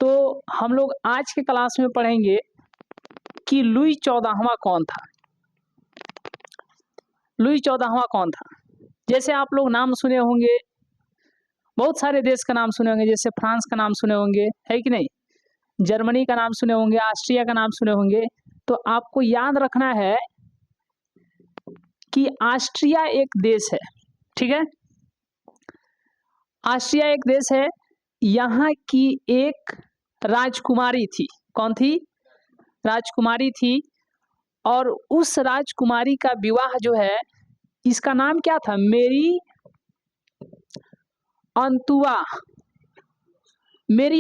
तो हम लोग आज के क्लास में पढ़ेंगे कि लुई 14वां कौन था। लुई 14वां कौन था? जैसे आप लोग नाम सुने होंगे, बहुत सारे देश का नाम सुने होंगे, जैसे फ्रांस का नाम सुने होंगे, है कि नहीं? जर्मनी का नाम सुने होंगे, ऑस्ट्रिया का नाम सुने होंगे। तो आपको याद रखना है कि ऑस्ट्रिया एक देश है, ठीक है? ऑस्ट्रिया एक देश है। यहाँ की एक राजकुमारी थी। कौन थी? राजकुमारी थी। और उस राजकुमारी का विवाह जो है, इसका नाम क्या था? मेरी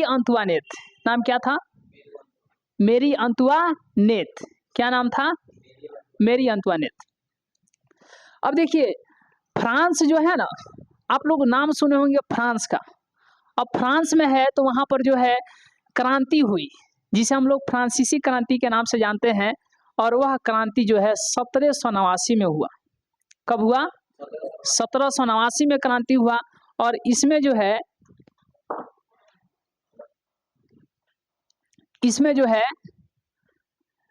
अंतुआनेत। नाम क्या था? मेरी अंतुआनेत। क्या नाम था? मेरी अंतुआनेत। अब देखिए, फ्रांस जो है ना, आप लोग नाम सुने होंगे फ्रांस का। अब फ्रांस में है तो वहाँ पर जो है क्रांति हुई, जिसे हम लोग फ्रांसीसी क्रांति के नाम से जानते हैं। और वह क्रांति जो है 1789 में हुआ। कब हुआ? 1789 में क्रांति हुआ। और इसमें जो है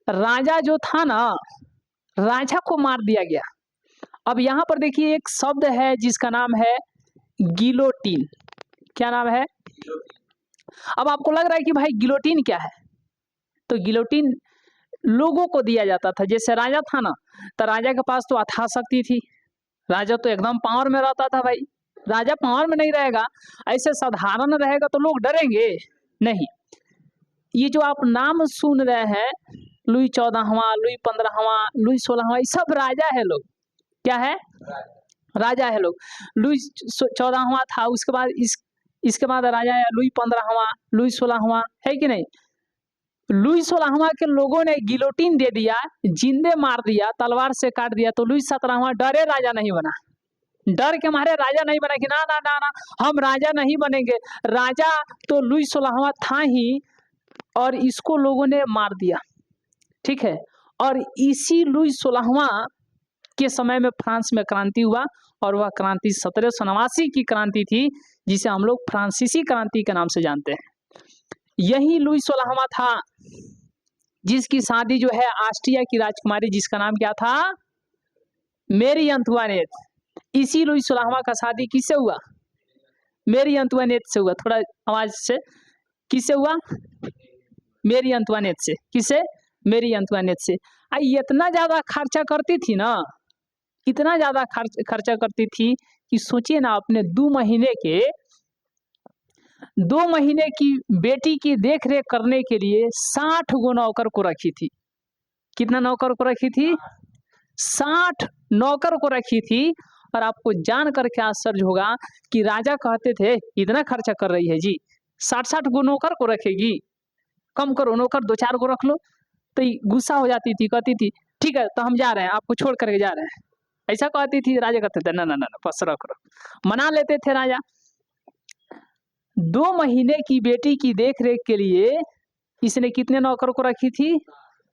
राजा जो था ना, राजा को मार दिया गया। अब यहाँ पर देखिए एक शब्द है जिसका नाम है गिलोटिन। क्या नाम है? अब आपको लग रहा है कि भाई गिलोटिन क्या है? तो गिलोटिन लोगों को दिया जाता था। जैसे राजा था ना, तो राजा के पास तो अथाह शक्ति थी, राजा तो एकदम पावर में रहता था। भाई राजा पावर में नहीं रहेगा, ऐसे साधारण रहेगा तो लोग डरेंगे नहीं। ये जो आप नाम सुन रहे हैं, लुई 14वां, लुई 15वां, लुई 16वां, ये सब राजा है लोग। क्या है? राजा है लोग। लुई 14वां था, उसके बाद इसके बाद राजा है लुई 15वां, लुई 16वां, है कि नहीं? लुई 16वां के लोगों ने गिलोटिन दे दिया, जिंदे मार दिया, तलवार से काट दिया। तो लुई 17वां डरे राजा नहीं बना। डर के मारे राजा नहीं बना कि ना ना ना ना हम राजा नहीं बनेंगे। राजा तो लुई 16वां था ही, और इसको लोगों ने मार दिया, ठीक है? और इसी लुई 16वां के समय में फ्रांस में क्रांति हुआ। और वह क्रांति 1789 की क्रांति थी, जिसे हम लोग फ्रांसीसी क्रांति के नाम से जानते हैं। यही लुई 16वां था जिसकी शादी जो है ऑस्ट्रिया की राजकुमारी, जिसका नाम क्या था? मेरी अंतुआनेत। इसी लुई 16वां का शादी किससे हुआ? मेरी अंतुआनेत से हुआ। थोड़ा आवाज से, किससे हुआ? मेरी अंतुआनेत से। किससे? मेरी अंतुआनेत से। इतना ज्यादा खर्चा करती थी ना, इतना ज्यादा खर्चा करती थी कि सोचिए ना, अपने 2 महीने की बेटी की देख रेख करने के लिए 60 गो नौकर को रखी थी। कितना नौकर को रखी थी? 60 नौकर को रखी थी। और आपको जान करके आश्चर्य होगा कि राजा कहते थे इतना खर्चा कर रही है जी, 60 गो नौकर को रखेगी, कम करो, नौकर 2-4 गो रख लो। तो गुस्सा हो जाती थी, कहती थी ठीक है तो हम जा रहे हैं, आपको छोड़ करके जा रहे हैं, ऐसा कहती थी। राजा कहते थे ना ना ना, बस रख, मना लेते थे राजा। 2 महीने की बेटी की देख रेख के लिए इसने कितने नौकर को रखी थी?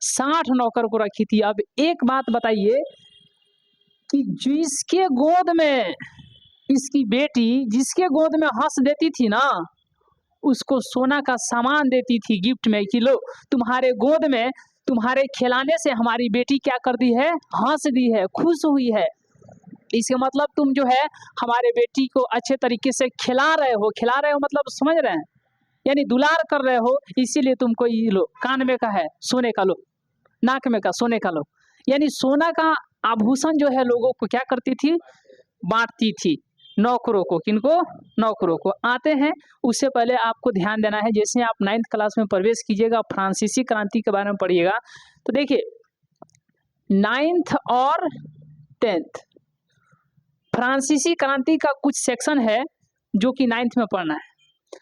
60 नौकर को रखी थी। अब एक बात बताइए कि जिसके गोद में इसकी बेटी, जिसके गोद में हंस देती थी ना, उसको सोना का सामान देती थी गिफ्ट में कि लो तुम्हारे गोद में, तुम्हारे खिलाने से हमारी बेटी क्या कर दी है? हंस दी है, खुश हुई है। इसका मतलब तुम जो है हमारे बेटी को अच्छे तरीके से खिला रहे हो मतलब समझ रहे हैं, यानी दुलार कर रहे हो, इसीलिए तुमको ये लो, कान में का है सोने का लो, नाक में का सोने का लो। यानी सोना का आभूषण जो है लोगों को क्या करती थी? बांटती थी। नौकरों को। किनको? नौकरों को। आते हैं, उससे पहले आपको ध्यान देना है, जैसे आप 9th क्लास में प्रवेश कीजिएगा, फ्रांसीसी क्रांति के बारे में पढ़िएगा। तो देखिए 9th और 10th फ्रांसीसी क्रांति का कुछ सेक्शन है जो कि 9th में पढ़ना है।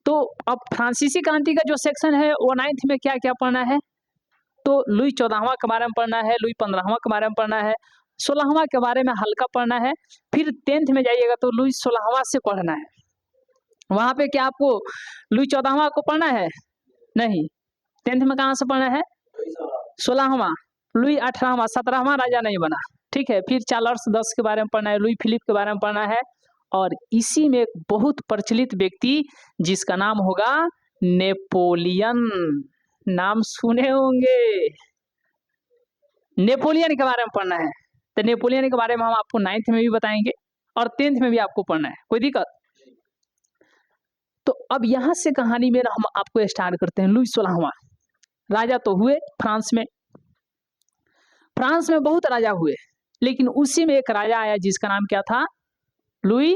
तो अब फ्रांसीसी क्रांति का जो सेक्शन है वो 9th में क्या क्या पढ़ना है? तो लुई 14वां के बारे में पढ़ना है, लुई 15वां के बारे में पढ़ना है, 16वां के बारे में हल्का पढ़ना है। फिर 10th में जाइएगा तो लुई 16वां से पढ़ना है। वहां पे क्या आपको लुई 14वां को पढ़ना है? नहीं। 10th में कहाँ से पढ़ना है? 16वां। लुई 18वां, 17वां राजा नहीं बना, ठीक है। फिर चार्ल्स 10 के बारे में पढ़ना है, लुई फिलिप के बारे में पढ़ना है। और इसी में एक बहुत प्रचलित व्यक्ति जिसका नाम होगा नेपोलियन, नाम सुने होंगे। नेपोलियन के बारे में पढ़ना है तो नेपोलियन के बारे में हम आपको 9th में भी बताएंगे और 10th में भी आपको पढ़ना है, कोई दिक्कत। तो अब यहां से कहानी में हम आपको स्टार्ट करते हैं। लुई 16वां राजा तो हुए फ्रांस में। फ्रांस में बहुत राजा हुए, लेकिन उसी में एक राजा आया जिसका नाम क्या था? लुई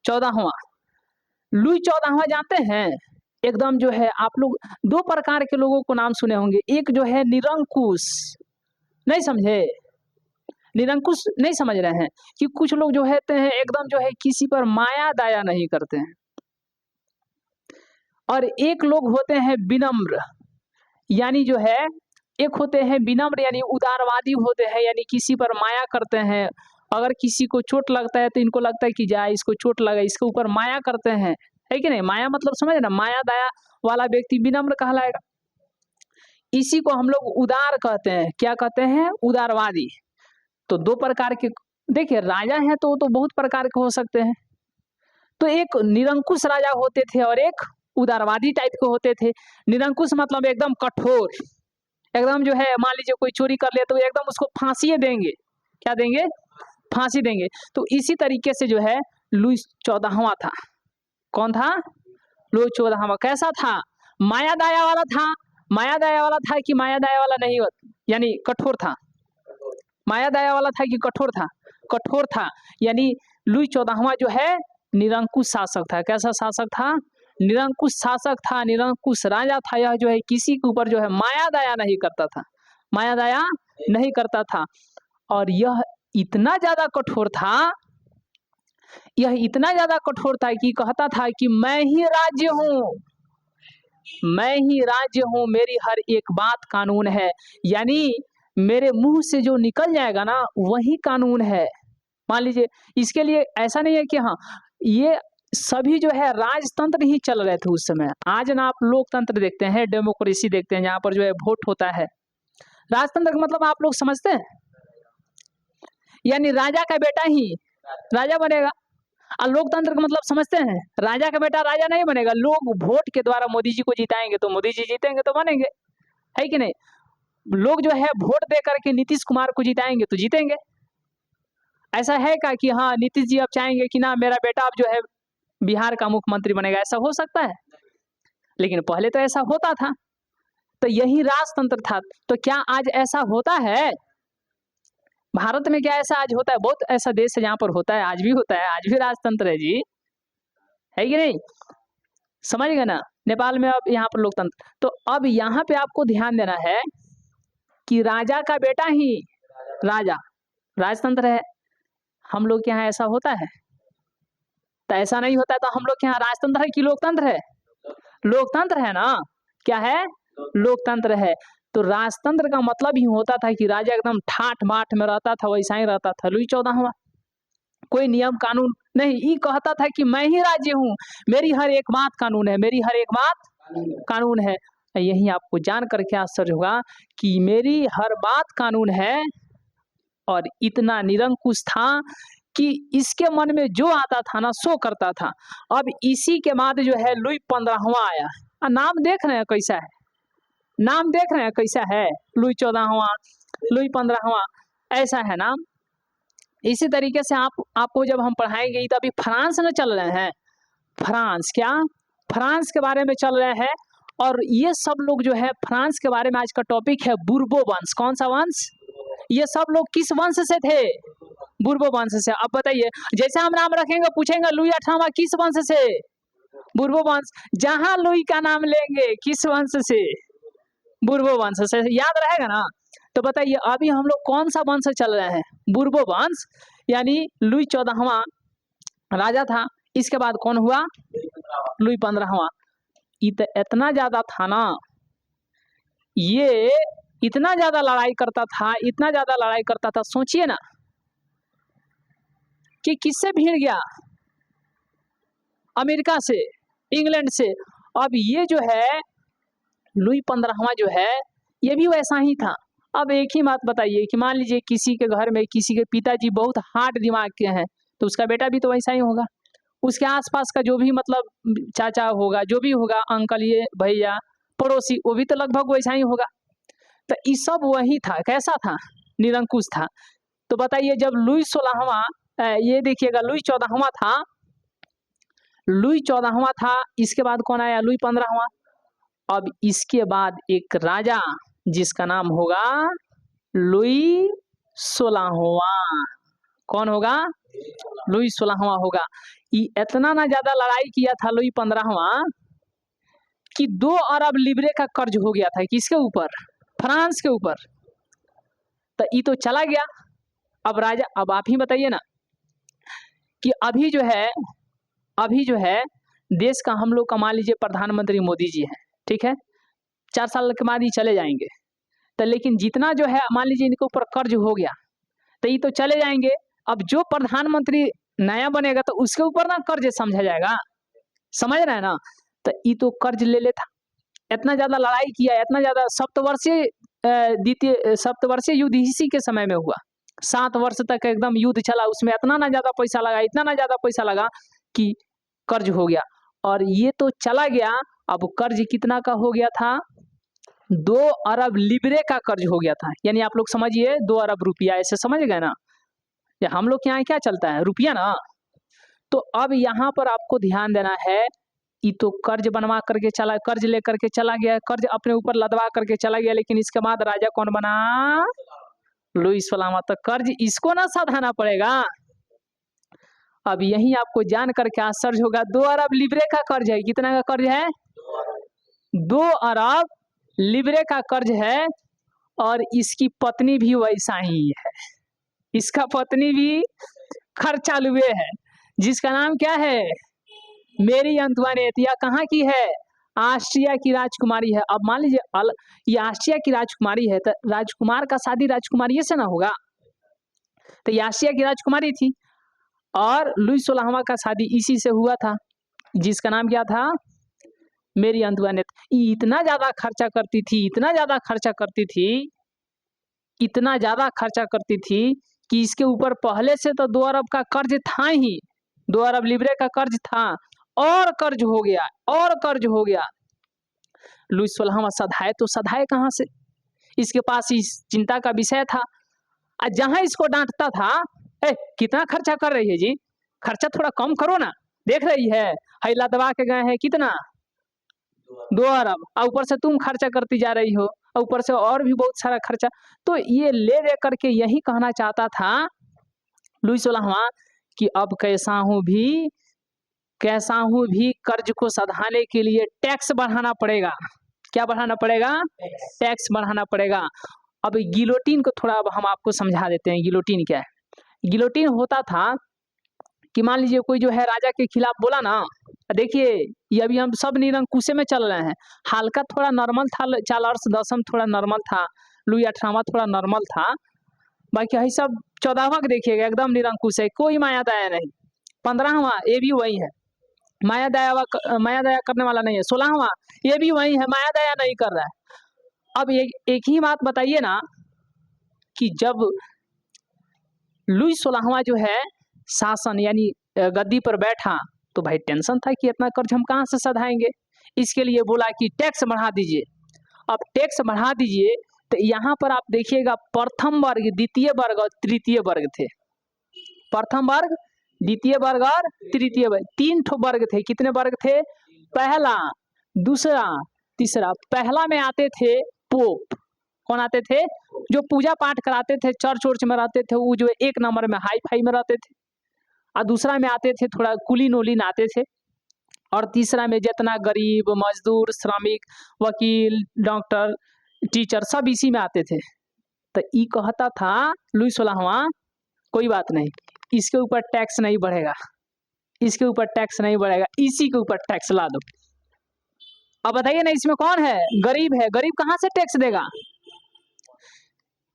14वां। लुई 14वां जानते हैं? एकदम जो है आप लोग 2 प्रकार के लोगों को नाम सुने होंगे। एक जो है निरंकुश, नहीं समझे? निरंकुश नहीं समझ रहे हैं कि कुछ लोग जो है एकदम जो है किसी पर माया दया नहीं करते हैं। और एक लोग होते हैं विनम्र, यानी जो है एक होते हैं विनम्र यानी उदारवादी होते हैं, यानी किसी पर माया करते हैं। अगर किसी को चोट लगता है तो इनको लगता है कि जाए इसको चोट लगा, इसके ऊपर माया करते हैं, है कि नहीं? माया मतलब समझ ना, माया दया वाला व्यक्ति विनम्र कहलाएगा। इसी को हम लोग उदार कहते हैं। क्या कहते हैं? उदारवादी। तो 2 प्रकार के देखिए राजा हैं तो बहुत प्रकार के हो सकते हैं। तो एक निरंकुश राजा होते थे और एक उदारवादी टाइप के होते थे। निरंकुश मतलब एकदम कठोर, एकदम जो है मान लीजिए कोई चोरी कर ले तो एकदम उसको फांसी देंगे। क्या देंगे? फांसी देंगे। तो इसी तरीके से जो है लुई 14वां था। कौन था? लुई 14वां। कैसा था? माया दया वाला था। माया दया वाला था कि माया दया वाला नहीं, यानी कठोर था। माया दया वाला था कि कठोर था? कठोर था। यानी लुई 14वां जो है निरंकुश शासक था। कैसा शासक था? निरंकुश शासक था, निरंकुश राजा था। यह जो है किसी के ऊपर जो है माया दया नहीं करता था, माया दया नहीं करता था। और यह इतना ज्यादा कठोर था, यह इतना ज्यादा कठोर था कि कहता था कि मैं ही राज्य हूँ, मैं ही राज्य हूँ, मेरी हर एक बात कानून है। यानी मेरे मुंह से जो निकल जाएगा ना वही कानून है। मान लीजिए इसके लिए ऐसा नहीं है कि हाँ ये सभी जो है राजतंत्र ही चल रहे थे उस समय। आज ना आप लोकतंत्र देखते हैं, डेमोक्रेसी देखते हैं, जहाँ पर जो है वोट होता है। राजतंत्र का मतलब आप लोग समझते हैं? यानी राजा का बेटा ही राजा बनेगा। और लोकतंत्र का मतलब समझते हैं? राजा का बेटा राजा नहीं बनेगा। लोग वोट के द्वारा मोदी जी को जिताएंगे तो मोदी जी जीतेंगे तो बनेंगे, है कि नहीं? लोग जो है वोट दे करके नीतीश कुमार को जिताएंगे तो जीतेंगे। ऐसा है क्या कि हाँ नीतीश जी अब चाहेंगे कि ना मेरा बेटा अब जो है बिहार का मुख्यमंत्री बनेगा? ऐसा हो सकता है? लेकिन पहले तो ऐसा होता था। तो यही राजतंत्र था। तो क्या आज ऐसा होता है भारत में? क्या ऐसा आज होता है? बहुत ऐसा देश है जहां पर होता है, आज भी होता है, आज भी राजतंत्र है जी, है कि नहीं? समझ गए ना? नेपाल में अब यहाँ पर लोकतंत्र। तो अब यहाँ पे आपको ध्यान देना है कि राजा का बेटा ही राजा, राजतंत्र है। हम लोग के यहाँ ऐसा होता है? तो ऐसा नहीं होता है। तो हम लोग के यहाँ राजतंत्र है कि लोकतंत्र है? लोकतंत्र है ना? क्या है? लोकतंत्र है। तो राजतंत्र का मतलब ही होता था कि राजा एकदम ठाठ माठ में रहता था, वैसा ही रहता था। लुई 14वां कोई नियम कानून नहीं, ये कहता था कि मैं ही राज्य हूँ, मेरी हर एक बात कानून है, मेरी हर एक बात कानून है। यही आपको जान करके आश्चर्य होगा कि मेरी हर बात कानून है। और इतना निरंकुश था कि इसके मन में जो आता था ना सो करता था। अब इसी के बाद जो है लुई 15वां आया। नाम देख रहे हैं कैसा है? नाम देख रहे हैं कैसा है? लुई 14वां, लुई 15वां, ऐसा है नाम। इसी तरीके से आपको जब हम पढ़ाएंगे तो अभी फ्रांस में चल रहे हैं। फ्रांस क्या? फ्रांस के बारे में चल रहे हैं। और ये सब लोग जो है फ्रांस के बारे में आज का टॉपिक है बुर्बो वंश। कौन सा वंश? ये सब लोग किस वंश से थे? बुर्बो वंश से। अब बताइए, जैसे हम नाम रखेंगे पूछेंगे लुई 18वां किस वंश से? बुर्बो वंश। जहां लुई का नाम लेंगे किस वंश से? बुर्बो वंश से। याद रहेगा ना? तो बताइए अभी हम लोग कौन सा वंश चल रहे हैं? बुर्बो वंश। यानी लुई 14वां राजा था। इसके बाद कौन हुआ? लुई 15वां। इतना ज्यादा था ना, ये इतना ज्यादा लड़ाई करता था, इतना ज्यादा लड़ाई करता था। सोचिए ना कि किससे भिड़ गया? अमेरिका से, इंग्लैंड से। अब ये जो है लुई 15वां जो है ये भी वैसा ही था। अब एक ही बात बताइए कि मान लीजिए किसी के घर में किसी के पिताजी बहुत हार्ड दिमाग के हैं तो उसका बेटा भी तो वैसा ही होगा। उसके आसपास का जो भी मतलब चाचा होगा, जो भी होगा, अंकल, ये भैया, पड़ोसी, वो भी तो लगभग वैसा ही होगा। तो ये सब वही था, कैसा था, निरंकुश था। तो बताइए जब लुई 16वां, ये देखिएगा लुई 14वां था, लुई 14वां था, इसके बाद कौन आया, लुई 15वां। अब इसके बाद एक राजा जिसका नाम होगा लुई 16वां। कौन होगा, लुई 16वां होगा। इतना ना ज्यादा लड़ाई किया था लुई 15वां कि 2 अरब लिब्रे का कर्ज हो गया था, किसके ऊपर, फ्रांस के ऊपर। तो ये तो चला गया। अब राजा, अब आप ही बताइए ना कि अभी जो है देश का हम लोग का मान लीजिए प्रधानमंत्री मोदी जी हैं, ठीक है, 4 साल के बाद ही चले जाएंगे। तो लेकिन जितना जो है मान लीजिए इनके ऊपर कर्ज हो गया, तो ये तो चले जाएंगे। अब जो प्रधानमंत्री नया बनेगा तो उसके ऊपर ना कर्ज समझा जाएगा, समझ रहे हैं ना। तो ये तो कर्ज ले लेता, इतना ज्यादा लड़ाई किया, इतना ज्यादा सप्तवर्षीय युद्ध इसी के समय में हुआ। 7 वर्ष तक एकदम युद्ध चला, उसमें इतना ना ज्यादा पैसा लगा, इतना ना ज्यादा पैसा लगा कि कर्ज हो गया। और ये तो चला गया। अब कर्ज कितना का हो गया था, 2 अरब लिब्रे का कर्ज हो गया था। यानी आप लोग समझिए 2 अरब रुपया, ऐसे समझ गए ना। या हम लोग के यहाँ क्या चलता है, रुपया ना। तो अब यहाँ पर आपको ध्यान देना है, ये तो कर्ज बनवा करके चला, कर्ज लेकर के चला गया, कर्ज अपने ऊपर लदवा करके चला गया। लेकिन इसके बाद राजा कौन बना, लुई 16वां। तो कर्ज इसको ना सधाना पड़ेगा। अब यही आपको जान करके आश्चर्य होगा, 2 अरब लिब्रे का कर्ज है। कितना का कर्ज है, 2 अरब लिब्रे का कर्ज है। और इसकी पत्नी भी वैसा ही है, इसका पत्नी भी खर्चालुए है, जिसका नाम क्या है, मेरी अंतुआनेत। या कहाँ की है, ऑस्ट्रिया की राजकुमारी है। अब मान लीजिए ये ऑस्ट्रिया की राजकुमारी है, तो राजकुमार का शादी राजकुमारी से ना होगा। तो ये ऑस्ट्रिया की राजकुमारी थी और लुई 16वां का शादी इसी से हुआ था, जिसका नाम क्या था, मेरी अंतुआनेत। इतना ज्यादा खर्चा करती थी, इतना ज्यादा खर्चा करती थी, इतना ज्यादा खर्चा करती थी कि इसके ऊपर पहले से तो 2 अरब का कर्ज था ही, 2 अरब लिब्रे का कर्ज था, और कर्ज हो गया, और कर्ज हो गया। लुई 16वां सधाए तो सधाए कहाँ से, इसके पास इस चिंता का विषय था। जहां इसको डांटता था, कितना खर्चा कर रही है जी, खर्चा थोड़ा कम करो ना, देख रही है हैला दबा के गए हैं कितना, 2 अरब, और ऊपर से तुम खर्चा करती जा रही हो, और ऊपर से और भी बहुत सारा खर्चा। तो ये ले दे करके यही कहना चाहता था लुई 16वां कि अब कैसा हूं भी कर्ज को सधाने के लिए टैक्स बढ़ाना पड़ेगा। क्या बढ़ाना पड़ेगा, टैक्स बढ़ाना पड़ेगा। अब गिलोटीन को थोड़ा अब हम आपको समझा देते हैं, गिलोटीन क्या है। गिलोटीन होता था कि मान लीजिए कोई जो है राजा के खिलाफ बोला ना, देखिए ये अभी हम सब निरंकुशे में चल रहे हैं, हल्का थोड़ा नॉर्मल था, चार्ल्स 10 थोड़ा नॉर्मल था, लुई 18वां थोड़ा नॉर्मल था, बाकी यही सब 14वां देखिएगा एकदम निरंकुश है, कोई माया दया नहीं। 15वां ये भी वही है, माया दया करने वाला नहीं है। 16वां ये भी वही है, माया दया नहीं कर रहा है। अब एक ही बात बताइए ना कि जब लुई 16वां जो है शासन यानी गद्दी पर बैठा, तो भाई टेंशन था कि इतना कर्ज हम कहाँ से सधाएंगे। इसके लिए बोला कि टैक्स बढ़ा दीजिए। अब टैक्स बढ़ा दीजिए, तो यहाँ पर आप देखिएगा प्रथम वर्ग, द्वितीय वर्ग और तृतीय वर्ग थे। प्रथम वर्ग, द्वितीय वर्ग और तृतीय वर्ग, 3 ठो वर्ग थे। कितने वर्ग थे, पहला, दूसरा, तीसरा। पहला में आते थे पोप, कौन आते थे, जो पूजा पाठ कराते थे, चर्च वर्च में रहते थे, वो जो 1 नंबर में हाई फाई में रहते थे। और दूसरा में आते थे थोड़ा कुलीन उलीन आते थे। और तीसरा में जितना गरीब, मजदूर, श्रमिक, वकील, डॉक्टर, टीचर, सब इसी में आते थे। तो ये कहता था लुई 16वां, कोई बात नहीं, इसके ऊपर टैक्स नहीं बढ़ेगा, इसके ऊपर टैक्स नहीं बढ़ेगा, इसी के ऊपर टैक्स ला दो। अब बताइए ना, इसमें कौन है, गरीब है, गरीब कहाँ से टैक्स देगा,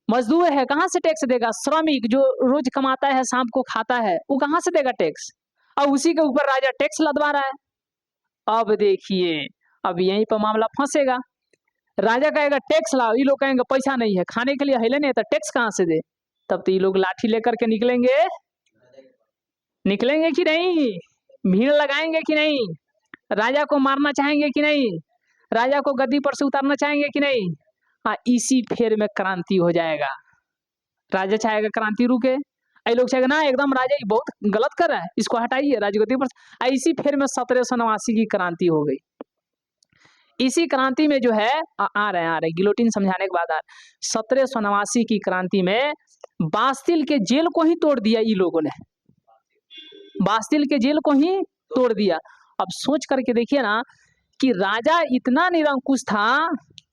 मजदूर है कहाँ से टैक्स देगा, श्रमिक जो रोज कमाता है शाम को खाता है, वो कहाँ से देगा टैक्स, और उसी के ऊपर राजा टैक्स लदवा रहा है। अब देखिए, अब यहीं पर मामला फंसेगा। राजा कहेगा टैक्स लाओ, ये लोग कहेंगे पैसा नहीं है, खाने के लिए हिले नहीं, तो टैक्स कहाँ से दे। तब तो ये लोग लाठी लेकर के निकलेंगे कि नहीं, भीड़ लगाएंगे कि नहीं? राजा को मारना चाहेंगे कि नहीं? राजा को गद्दी पर से उतारना चाहेंगे कि नहीं? हाँ, इसी फेर में क्रांति हो जाएगा। राजा चाहेगा क्रांति रुके, लोग चाहेगा ना एकदम राजा ये बहुत गलत कर रहा है, इसको हटाइए राजगद्दी पर। इसी फेर में 1789 की क्रांति हो गई। इसी क्रांति में जो है आ रहे गिलोटिन समझाने के बाद 1789 की क्रांति में बास्तिल के जेल को ही तोड़ दिया। ये लोगों ने बास्तिल के जेल को ही तोड़ दिया। अब सोच करके देखिए ना कि राजा इतना निरंकुश था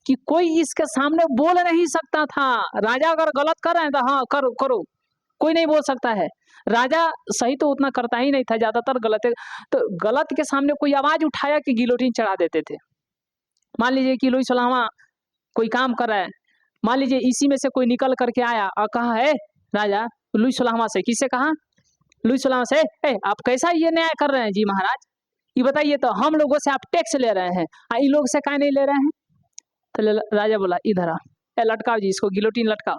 कि कोई इसके सामने बोल नहीं सकता था। राजा अगर गलत कर रहे हैं तो हाँ करो करो, कोई नहीं बोल सकता है। राजा सही तो उतना करता ही नहीं था, ज्यादातर गलत है। तो गलत के सामने कोई आवाज उठाया कि गिलोटिन चढ़ा देते थे। मान लीजिए कि लुई सलामा कोई काम कर रहा है, मान लीजिए इसी में से कोई निकल करके आया और कहा है राजा लुई सलामा से, किससे कहा? लुई सलामा से, आप कैसा ये न्याय कर रहे हैं जी महाराज, ये बताइए तो हम लोगों से आप टैक्स ले रहे हैं, इन लोग से काहे नहीं ले रहे हैं? तो राजा बोला इधर आ, लटकाओ जी इसको, गिलोटिन लटकाओ।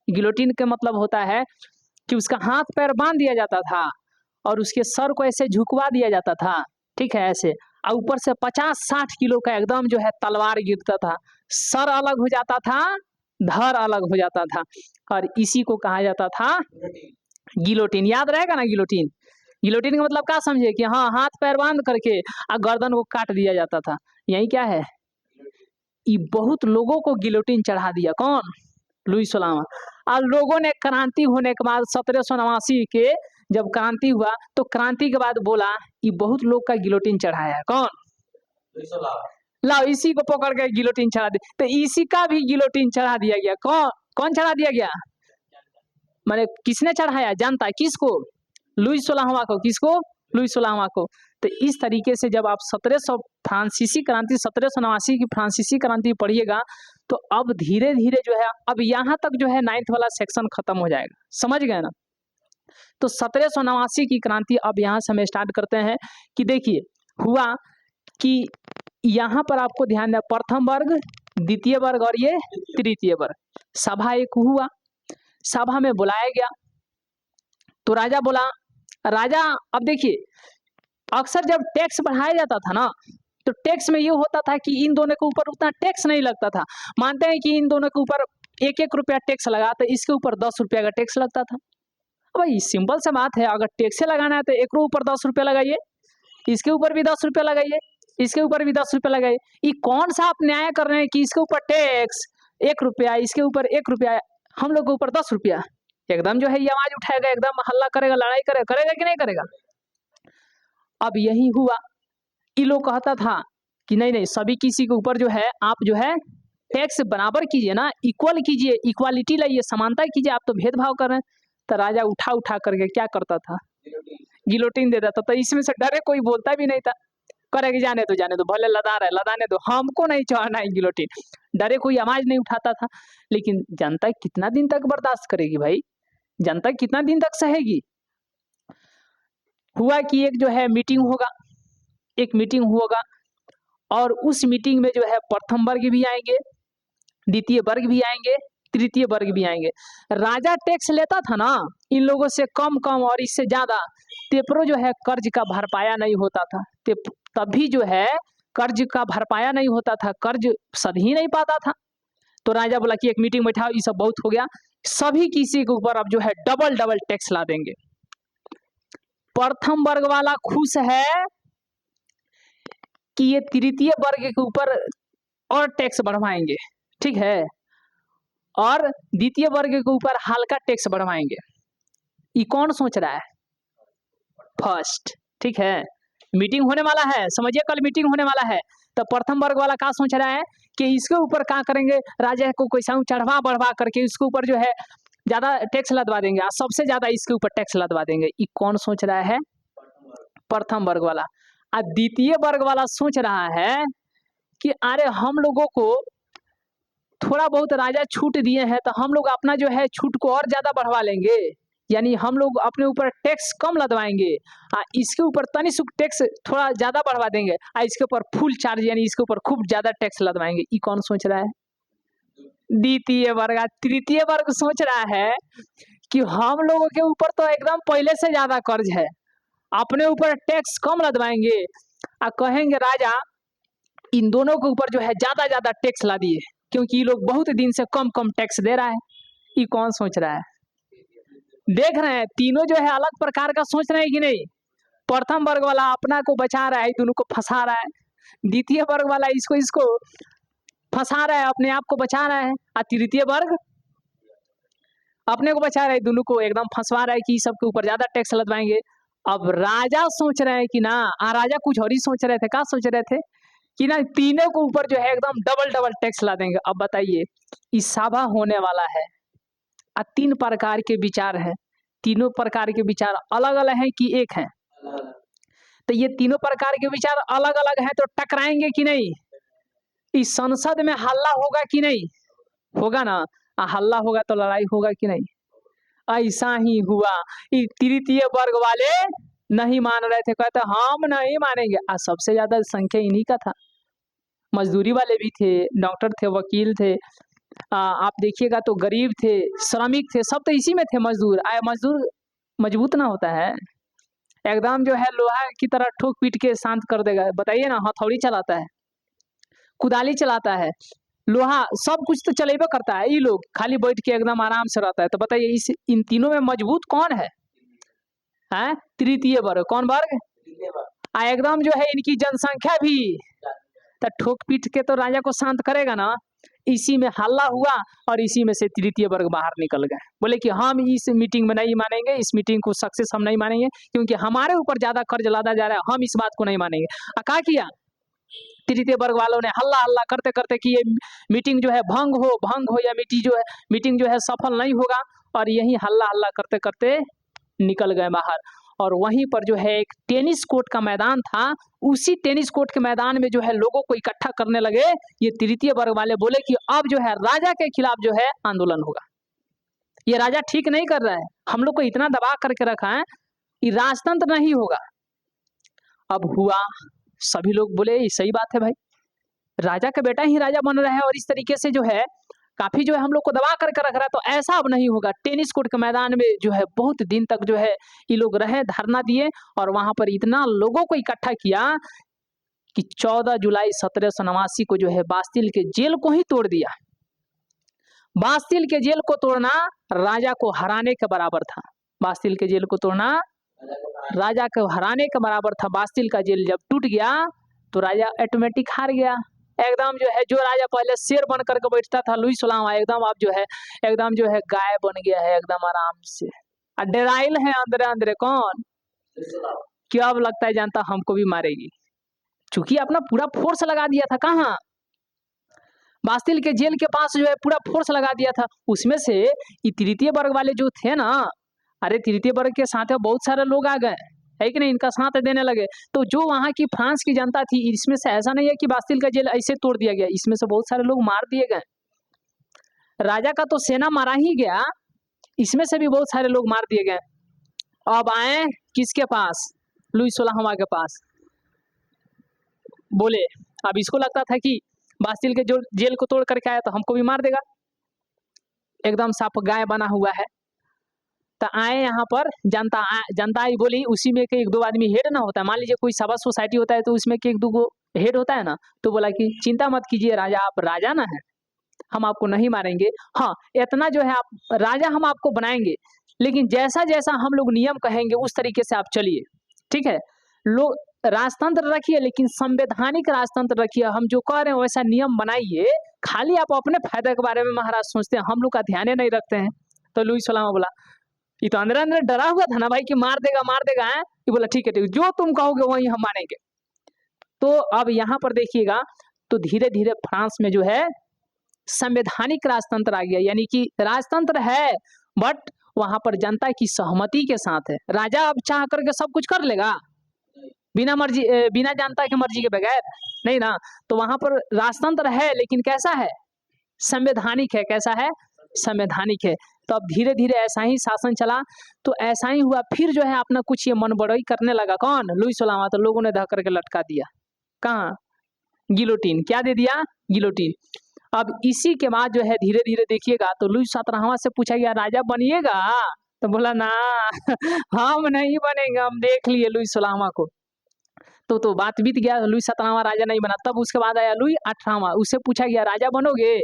गिलोटिन का मतलब होता है कि उसका हाथ पैर बांध दिया जाता था और उसके सर को ऐसे झुकवा दिया जाता था, ठीक है ऐसे, और ऊपर से 50-60 किलो का एकदम जो है तलवार गिरता था, सर अलग हो जाता था, धड़ अलग हो जाता था, और इसी को कहा जाता था गिलोटिन। याद रहेगा ना गिलोटिन? गिलोटिन का मतलब क्या समझे कि हाँ हाथ पैर बांध करके गर्दन को काट दिया जाता था। यही क्या है, ये बहुत लोगों को गिलोटिन चढ़ा दिया। कौन? लुई सलामा। और लोगों ने क्रांति होने के बाद 1789 के जब क्रांति हुआ तो क्रांति के बाद बोला ये बहुत लोग का गिलोटिन चढ़ाया है। कौन? लाओ इसी को पकड़ के गिलोटिन चढ़ा दे। तो इसी का भी गिलोटिन चढ़ा दिया गया। कौन कौन चढ़ा दिया गया? माने किसने चढ़ाया? जानता है किसको? लुई सोलहवां को। किसको? लुई सोलहवां को। तो इस तरीके से जब आप 1700 फ्रांसीसी क्रांति 1789 की फ्रांसीसी क्रांति पढ़िएगा तो अब धीरे धीरे जो है अब यहाँ तक जो है 9th वाला सेक्शन खत्म हो जाएगा। समझ गए ना? तो 1789 की क्रांति अब यहाँ से हम स्टार्ट करते हैं कि देखिए हुआ कि यहाँ पर आपको ध्यान दें प्रथम वर्ग, द्वितीय वर्ग और ये तृतीय वर्ग। सभा एक हुआ, सभा में बुलाया गया तो राजा बोला, राजा अब देखिए अक्सर जब टैक्स बढ़ाया जाता था ना तो टैक्स में ये होता था कि इन दोनों के ऊपर उतना टैक्स नहीं लगता था। मानते हैं कि इन दोनों के ऊपर 1-1 रुपया टैक्स लगा तो इसके ऊपर 10 रुपया का टैक्स लगता था। भाई सिंपल सा बात है, अगर टैक्स लगाना है तो एक ऊपर 10 रुपया लगाइए, इसके ऊपर भी 10 रुपया लगाइए, इसके ऊपर भी 10 रुपया लगाइए। ये कौन सा आप न्याय कर रहे हैं कि इसके ऊपर टैक्स 1 रुपया, इसके ऊपर 1 रुपया, हम लोग के ऊपर 10 रुपया? एकदम जो है ये आवाज उठाएगा, एकदम हल्ला करेगा, लड़ाई करेगा कि नहीं करेगा? अब यही हुआ, ये लोग कहता था कि नहीं नहीं सभी किसी के ऊपर जो है आप जो है टैक्स बराबर कीजिए ना, इक्वल कीजिए, इक्वालिटी लाइए, समानता कीजिए, आप तो भेदभाव कर रहे हैं। तो राजा उठा करके क्या करता था? गिलोटिन दे देता। तो इसमें से डरे कोई बोलता भी नहीं था, करेगी जाने दो भले लदा रहे लदाने दो, हमको नहीं चढ़ना है गिलोटिन। डरे कोई आवाज नहीं उठाता था। लेकिन जनता कितना दिन तक बर्दाश्त करेगी भाई? जनता कितना दिन तक सहेगी? हुआ कि एक जो है मीटिंग होगा, एक मीटिंग होगा और उस मीटिंग में जो है प्रथम वर्ग भी आएंगे, द्वितीय वर्ग भी आएंगे, तृतीय वर्ग भी आएंगे। राजा टैक्स लेता था ना इन लोगों से कम और इससे ज्यादा, तेपरो जो है कर्ज का भरपाया नहीं होता था। तभी जो है कर्ज का भरपाया नहीं होता था, कर्ज सद ही नहीं पाता था। तो राजा बोला कि एक मीटिंग बैठाओ, ये सब बहुत हो गया, सभी किसी के ऊपर अब जो है डबल टैक्स ला देंगे। प्रथम वर्ग वाला खुश है कि ये तृतीय वर्ग के ऊपर और टैक्स बढ़वाएंगे, ठीक है, और द्वितीय वर्ग के ऊपर हल्का टैक्स बढ़वाएंगे। ये कौन सोच रहा है? फर्स्ट, ठीक है, मीटिंग होने वाला है, समझिए कल मीटिंग होने वाला है। तो प्रथम वर्ग वाला क्या सोच रहा है कि इसके ऊपर क्या करेंगे, राजा को कैसा चढ़वा बढ़वा करके इसके ऊपर जो है ज्यादा टैक्स लदवा देंगे, सबसे ज्यादा इसके ऊपर टैक्स लदवा देंगे। ये कौन सोच रहा है? प्रथम वर्ग वाला। और द्वितीय वर्ग वाला सोच रहा है कि अरे हम लोगों को थोड़ा बहुत राजा छूट दिए हैं तो हम लोग अपना जो है छूट को और ज्यादा बढ़वा लेंगे, यानी हम लोग अपने ऊपर टैक्स कम लदवाएंगे, इसके ऊपर तनिक टैक्स थोड़ा ज्यादा बढ़वा देंगे, इसके ऊपर फुल चार्ज यानी इसके ऊपर खूब ज्यादा टैक्स लदवाएंगे। ये कौन सोच रहा है? द्वितीय वर्ग। तृतीय वर्ग सोच रहा है कि हम लोगों के ऊपर तो एकदम पहले से ज्यादा कर्ज है, अपने ऊपर टैक्स कम लदवाएंगे और कहेंगे राजा इन दोनों के ऊपर जो है ज्यादा ज्यादा टैक्स ला दिए, क्योंकि ये लोग बहुत दिन से कम कम टैक्स दे रहा है। ये कौन सोच रहा है? देख रहे हैं तीनों जो है अलग प्रकार का सोच रहे हैं कि नहीं। प्रथम वर्ग वाला अपना को बचा रहा है, दोनों को फंसा रहा है। द्वितीय वर्ग वाला इसको इसको फंसा रहा है, अपने आप को बचा रहा है। और तृतीय वर्ग अपने को बचा रहा है, दोनों को एकदम फंसवा रहा है कि सबके ऊपर ज्यादा टैक्स लदवाएंगे। अब राजा सोच रहे हैं कि ना, राजा कुछ और ही सोच रहे थे। क्या सोच रहे थे कि ना तीनों के ऊपर जो है एकदम डबल डबल टैक्स ला देंगे। अब बताइए इस सभा होने वाला है और 3 प्रकार के विचार हैं। तीनों प्रकार के विचार अलग अलग हैं कि एक हैं? तो ये तीनों प्रकार के विचार अलग अलग हैं, तो टकराएंगे कि नहीं? इस संसद में हल्ला होगा कि नहीं? होगा ना। हल्ला होगा तो लड़ाई होगा कि नहीं? ऐसा ही हुआ। तृतीय वर्ग वाले नहीं मान रहे थे, कहते हम नहीं मानेंगे। सबसे ज्यादा संख्या इन्हीं का था। मजदूरी वाले भी थे, डॉक्टर थे, वकील थे, आप देखिएगा तो गरीब थे, श्रमिक थे, सब तो इसी में थे। मजदूर मजदूर मजबूत ना होता है, एकदम जो है लोहा की तरह ठोक पीट के शांत कर देगा। बताइए ना, हथौड़ी चलाता है, कुदाली चलाता है, लोहा सब कुछ तो चलेबे करता है। ये लोग खाली बैठ के एकदम आराम से रहता है। तो बताइए इन तीनों में मजबूत कौन है? हैं? तृतीय वर्ग। कौन वर्ग? एकदम जो है इनकी जनसंख्या भी, तो ठोक पीट के तो राजा को शांत करेगा ना। इसी में हल्ला हुआ और इसी में से तृतीय वर्ग बाहर निकल गए। बोले कि हम इस मीटिंग में नहीं मानेंगे, इस मीटिंग को सक्सेस हम नहीं मानेंगे, क्योंकि हमारे ऊपर ज्यादा कर्ज लादा जा रहा है, हम इस बात को नहीं मानेंगे। क्या किया तृतीय वर्ग वालों ने? हल्ला हल्ला करते करते कि ये मीटिंग जो है भंग हो या मीटिंग जो है सफल नहीं होगा। और यही हल्ला हल्ला करते करते निकल गए बाहर। और वहीं पर जो है एक टेनिस कोर्ट का मैदान था, उसी टेनिस कोर्ट के मैदान में जो है लोगों को इकट्ठा करने लगे। ये तृतीय वर्ग वाले बोले कि अब जो है राजा के खिलाफ जो है आंदोलन होगा। ये राजा ठीक नहीं कर रहा है, हम लोग को इतना दबा करके रखा है, ये राजतंत्र नहीं होगा। अब हुआ, सभी लोग बोले सही बात है भाई, राजा का बेटा ही राजा बन रहा है और इस तरीके से जो है काफी जो है हम लोग को दबा करके रख रहा है, तो ऐसा अब नहीं होगा। टेनिस कोर्ट के मैदान में जो है बहुत दिन तक जो है ये लोग रहे, धरना दिए और वहां पर इतना लोगों को इकट्ठा किया कि 14 जुलाई 1789 को जो है बास्तिल के जेल को ही तोड़ दिया। बास्तिल के जेल को तोड़ना राजा को हराने के बराबर था। बास्तिल के जेल को तोड़ना राजा को हराने के बराबर था। बास्तिल का जेल जब टूट गया तो राजा ऑटोमेटिक हार गया। एकदम जो है, जो राजा पहले शेर बन करके बैठता था लुई सलाम, एकदम अब जो है एकदम जो है गाय बन गया है, एकदम आराम से डेराइल है अंदर अंदर। कौन? क्या अब लगता है जानता हमको भी मारेगी, चूंकि अपना पूरा फोर्स लगा दिया था। कहाँ? बास्तिल के जेल के पास जो है पूरा फोर्स लगा दिया था। उसमें से तृतीय वर्ग वाले जो थे ना, अरे तृतीय वर्ग के साथ बहुत सारे लोग आ गए है कि नहीं, इनका साथ देने लगे। तो जो वहां की फ्रांस की जनता थी, इसमें से ऐसा नहीं है कि बास्तिल का जेल ऐसे तोड़ दिया गया, इसमें से बहुत सारे लोग मार दिए गए। राजा का तो सेना मारा ही गया, इसमें से भी बहुत सारे लोग मार दिए गए। अब आए किसके पास? लुई सोलहवां के पास। बोले अब इसको लगता था कि बास्तिल के जो जेल को तोड़ करके आया तो हमको भी मार देगा, एकदम साफ गाय बना हुआ है। तो आए यहाँ पर जनता ही बोली, उसी में के 1-2 आदमी हेड ना होता है। मान लीजिए कोई सभा सोसाइटी होता है तो उसमें के 1-2 गो हेड होता है ना, तो बोला कि चिंता मत कीजिए राजा, आप राजा ना है, हम आपको नहीं मारेंगे। हाँ इतना जो है आप राजा हम आपको बनाएंगे, लेकिन जैसा जैसा हम लोग नियम कहेंगे उस तरीके से आप चलिए, ठीक है। लोग राजतंत्र रखिए लेकिन संवैधानिक राजतंत्र रखिए, हम जो कह रहे हैं वैसा नियम बनाइए। खाली आप अपने फायदे के बारे में महाराज सोचते हैं, हम लोग का ध्यान नहीं रखते हैं। तो लुई सलाम बोला, ये तो अंदर अंदर डरा हुआ था ना भाई कि मार देगा है। ये बोला ठीक है जो तुम कहोगे वही हम मानेंगे। तो अब यहाँ पर देखिएगा तो धीरे धीरे फ्रांस में जो है संवैधानिक राजतंत्र आ गया, यानी कि राजतंत्र है बट वहां पर जनता की सहमति के साथ है। राजा अब चाह करके सब कुछ कर लेगा बिना मर्जी, बिना जनता की मर्जी के बगैर नहीं ना। तो वहां पर राजतंत्र है लेकिन कैसा है? संवैधानिक है। कैसा है? संवैधानिक है। तो अब धीरे धीरे ऐसा ही शासन चला। तो ऐसा ही हुआ, फिर जो है अपना कुछ ये मन बढ़ोई करने लगा। कौन? लुई सोलहवां। तो लोगों ने धक्का करके लटका दिया। कहाँ? गिलोटीन। क्या दे दिया? गिलोटीन। अब इसी के बाद जो है धीरे धीरे देखिएगा तो लुई 17वां से पूछा गया राजा बनिएगा? तो बोला ना हम नहीं बनेंगे, हम देख लिए लुई 16वां को। तो बात बीत गया, लुई 17वां राजा नहीं बना। तब उसके बाद आया लुई 18वां, उससे पूछा गया राजा बनोगे?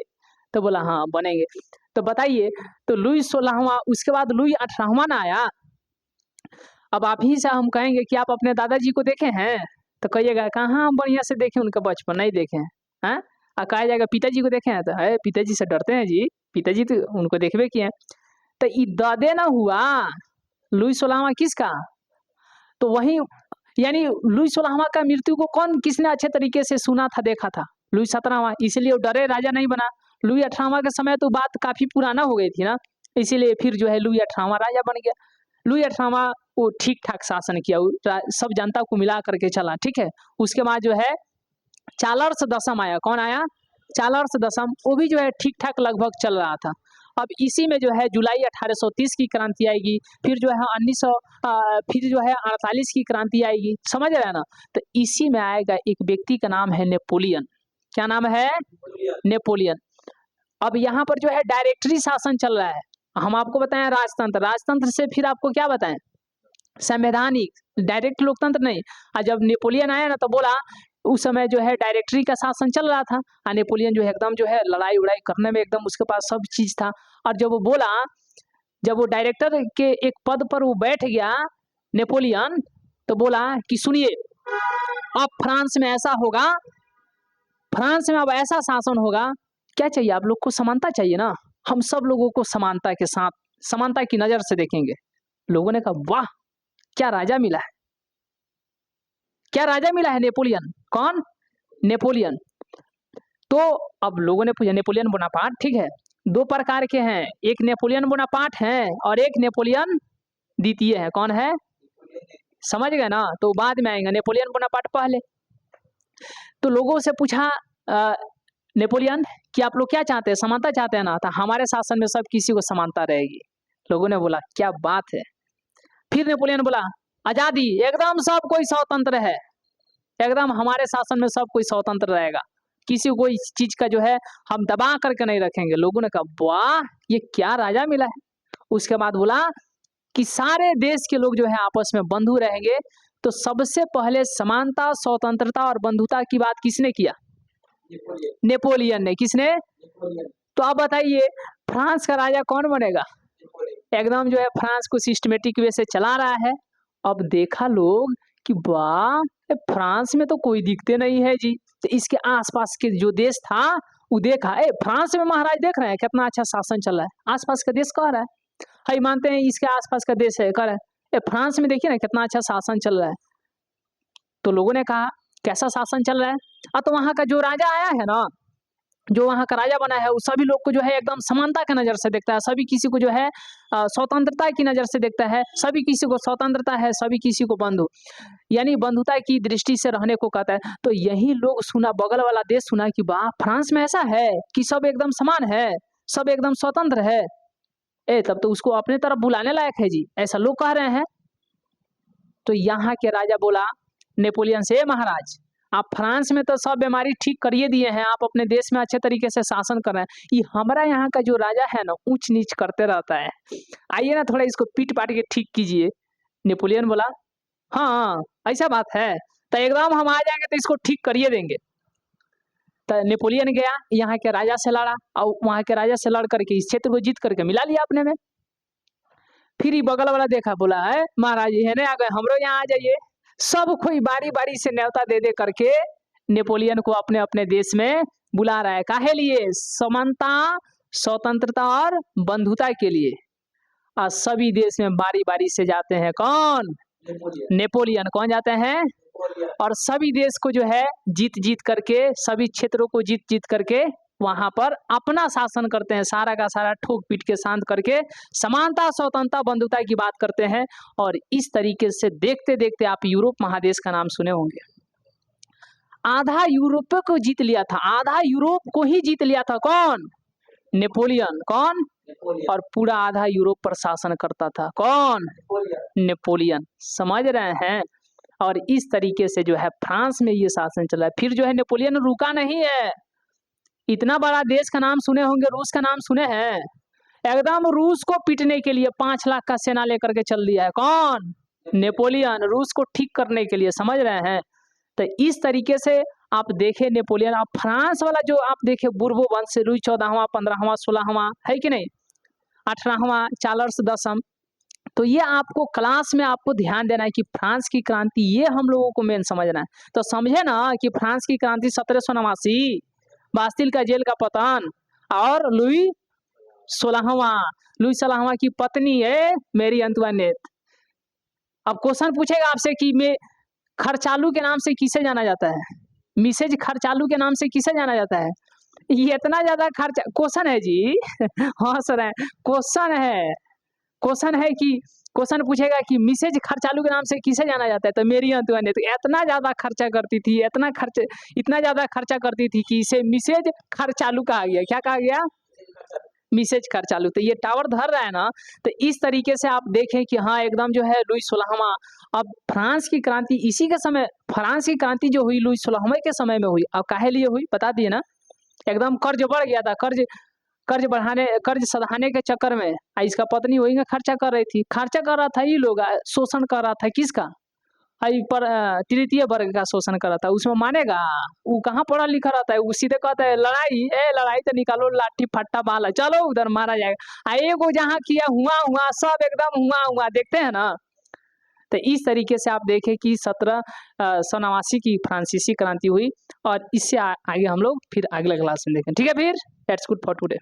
तो बोला हाँ बनेंगे। तो बताइए, तो लुई 16वां उसके बाद लुई 18वां ना आया। अब आप ही से हम कहेंगे कि आप अपने दादाजी को देखे हैं? तो कहिएगा कहाँ हम बढ़िया से देखे, उनका बचपन नहीं देखे हैं। हैं? कहा जाएगा पिताजी को देखे हैं? तो है पिताजी से डरते हैं जी, पिताजी तो उनको देखबे किए हैं। तो ई ददे ना हुआ लुई 16वां किसका? तो वही यानी लुई 16वां का मृत्यु को कौन किसने अच्छे तरीके से सुना था, देखा था? लुई 17वां, इसीलिए वो डरे राजा नहीं बना। लुई 18वां के समय तो बात काफी पुराना हो गई थी ना, इसीलिए फिर जो है लुई 18वां राजा बन गया। लुई 18वां वो ठीक ठाक शासन किया, सब जनता को मिला करके चला, ठीक है। उसके बाद जो है चार्ल्स दसम आया। कौन आया? चार्ल्स दसम। वो भी जो है ठीक ठाक लगभग चल रहा था। अब इसी में जो है जुलाई 1830 की क्रांति आएगी, फिर जो है 1900 फिर जो है 48 की क्रांति आएगी, समझ रहे हैं ना। तो इसी में आएगा एक व्यक्ति का नाम है नेपोलियन। क्या नाम है? नेपोलियन। अब यहाँ पर जो है डायरेक्टरी शासन चल रहा है। हम आपको बताएं राजतंत्र, राजतंत्र से फिर आपको क्या बताएं? संवैधानिक, डायरेक्ट लोकतंत्र नहीं। जब नेपोलियन आया ना तो बोला, उस समय जो है डायरेक्टरी का शासन चल रहा था, नेपोलियन जो है एकदम जो है लड़ाई उड़ाई करने में एकदम उसके पास सब चीज था। और जब वो बोला, जब वो डायरेक्टर के एक पद पर वो बैठ गया नेपोलियन, तो बोला कि सुनिए, अब फ्रांस में ऐसा होगा, फ्रांस में अब ऐसा शासन होगा। क्या चाहिए आप लोग को? समानता चाहिए ना, हम सब लोगों को समानता के साथ, समानता की नजर से देखेंगे। लोगों ने कहा वाह, क्या राजा मिला है, क्या राजा मिला है नेपोलियन। कौन? नेपोलियन। तो अब लोगों ने पूछा, नेपोलियन बोनापार्ट, ठीक है, दो प्रकार के हैं, एक नेपोलियन बोनापार्ट है और एक नेपोलियन द्वितीय है। कौन है? समझ गए ना। तो बाद में आएंगे, नेपोलियन बोनापार्ट पहले। तो लोगों से पूछा नेपोलियन कि आप लोग क्या चाहते हैं, समानता चाहते हैं ना? तो हमारे शासन में सब किसी को समानता रहेगी। लोगों ने बोला क्या बात है। फिर नेपोलियन बोला आजादी, एकदम सब कोई स्वतंत्र है, एकदम हमारे शासन में सब कोई स्वतंत्र रहेगा, किसी को इस चीज का जो है हम दबा करके नहीं रखेंगे। लोगों ने कहा वाह, ये क्या राजा मिला है। उसके बाद बोला कि सारे देश के लोग जो है आपस में बंधु रहेंगे। तो सबसे पहले समानता, स्वतंत्रता और बंधुता की बात किसने किया? नेपोलियन ने। किसने? तो अब बताइए, फ्रांस का राजा कौन बनेगा? एकदम जो है फ्रांस को सिस्टमेटिक वे से चला रहा है। अब देखा लोग कि वाह, फ्रांस में तो कोई दिखते नहीं है जी। तो इसके आसपास के जो देश था वो देखा, फ्रांस में महाराज देख रहे हैं कितना अच्छा शासन चल रहा है। आसपास का देश कह रहा है, हाई मानते हैं इसके आसपास का देश है, कह रहा है फ्रांस में देखिए ना कितना अच्छा शासन चल रहा है। तो लोगों ने कहा कैसा शासन चल रहा है? तो वहां का जो राजा आया है ना, जो वहां का राजा बना है, वो सभी लोग को जो है एकदम समानता की नजर से देखता है, सभी किसी को जो है स्वतंत्रता की नजर से देखता है, सभी किसी को स्वतंत्रता है, सभी किसी को बंधु यानी बंधुता की दृष्टि से रहने को कहता है। तो यही लोग सुना, बगल वाला देश सुना कि वाह, फ्रांस में ऐसा है कि सब एकदम समान है, सब एकदम स्वतंत्र है। तब तो उसको अपने तरफ बुलाने लायक है जी, ऐसा लोग कह रहे हैं। तो यहाँ के राजा बोला नेपोलियन से, महाराज आप फ्रांस में तो सब बीमारी ठीक करिए दिए हैं, आप अपने देश में अच्छे तरीके से शासन कर रहे हैं, ये हमारा यहाँ का जो राजा है ना ऊंच नीच करते रहता है, आइए ना थोड़ा इसको पीट पाट के ठीक कीजिए। नेपोलियन बोला हाँ ऐसा बात है, तो एकदम हम आ जाएंगे तो इसको ठीक करिए देंगे। तो नेपोलियन गया, यहाँ के राजा से लड़ा और वहां के राजा से लड़ करके इस क्षेत्र को जीत करके मिला लिया अपने में। फिर ही बगल वाला देखा, बोला है महाराज है ना, आ गए, हमरो यहाँ आ जाइए। सब कोई बारी बारी से न्योता दे दे करके नेपोलियन को अपने अपने देश में बुला रहा है। काहे लिए? समानता, स्वतंत्रता और बंधुता के लिए। और सभी देश में बारी बारी से जाते हैं कौन? नेपोलियन। कौन जाते हैं? और सभी देश को जो है जीत जीत करके, सभी क्षेत्रों को जीत जीत करके वहां पर अपना शासन करते हैं, सारा का सारा ठोक पीट के शांत करके समानता, स्वतंत्रता, बंधुता की बात करते हैं। और इस तरीके से देखते देखते आप यूरोप महादेश का नाम सुने होंगे, आधा यूरोप को जीत लिया था, आधा यूरोप को ही जीत लिया था। कौन? नेपोलियन। कौन? और पूरा आधा यूरोप पर शासन करता था। कौन? नेपोलियन। समझ रहे हैं? और इस तरीके से जो है फ्रांस में ये शासन चला है। फिर जो है नेपोलियन रुका नहीं है, इतना बड़ा देश का नाम सुने होंगे, रूस का नाम सुने हैं, एकदम रूस को पीटने के लिए 5 लाख का सेना लेकर के चल दिया है। कौन? नेपोलियन, रूस को ठीक करने के लिए, समझ रहे हैं। तो इस तरीके से आप देखें नेपोलियन। आप फ्रांस वाला जो आप देखें बुर्बो वंश, लुई 14वां, 15वां, 16वां, है कि नहीं, 18वां, चार्ल्स 10वीं। तो ये आपको क्लास में आपको ध्यान देना है कि फ्रांस की क्रांति, ये हम लोगों को मेन समझना है। तो समझे ना कि फ्रांस की क्रांति 1789, बास्तिल का जेल का पतन, और लुई 16वां की पत्नी है मेरी अंतुआनेत। अब क्वेश्चन पूछेगा आपसे कि मैं खर्चालू के नाम से किसे जाना जाता है? मिसेज खर्चालू के नाम से किसे जाना जाता है? ये इतना ज्यादा खर्चा, क्वेश्चन है जी। हाँ सर, क्वेश्चन है कि क्वेश्चन पूछेगा कि मिसेज खर्चालू के नाम से किसे जाना जाता है? तो मेरी अंतुआनेत इतना ज्यादा खर्चा करती थी, इतना ज्यादा खर्चा करती थी कि इसे मिसेज खर्चालू कहा गया। क्या कहा गया? मिसेज खर्चालू। तो ये टावर धर रहा है ना। तो इस तरीके से आप देखें कि हाँ एकदम जो है लुई 16वां। अब फ्रांस की क्रांति इसी के समय, फ्रांस की क्रांति जो हुई लुई 16वें के समय में हुई। अब काहे लिए हुई बता दिए ना। एकदम कर्ज बढ़ गया था, कर्ज सधाने के चक्कर में इसका पत्नी वही में खर्चा कर रही थी। खर्चा कर रहा था ये लोग, शोषण कर रहा था किसका? पर तृतीय वर्ग का शोषण कर रहा था। उसमें मानेगा? वो कहाँ पढ़ा लिखा रहता है, वो सीधे कहता है लड़ाई तो निकालो, लाठी फट्टा बाल चलो उधर मारा जाएगा। एगो जहाँ किया हुआ सब एकदम हुआ देखते हैं ना। तो इस तरीके से आप देखें कि 1789 की फ्रांसीसी क्रांति हुई। और इससे आगे हम लोग फिर अगले क्लास में देखें। ठीक है फिर, दैट्स गुड फॉर टुडे।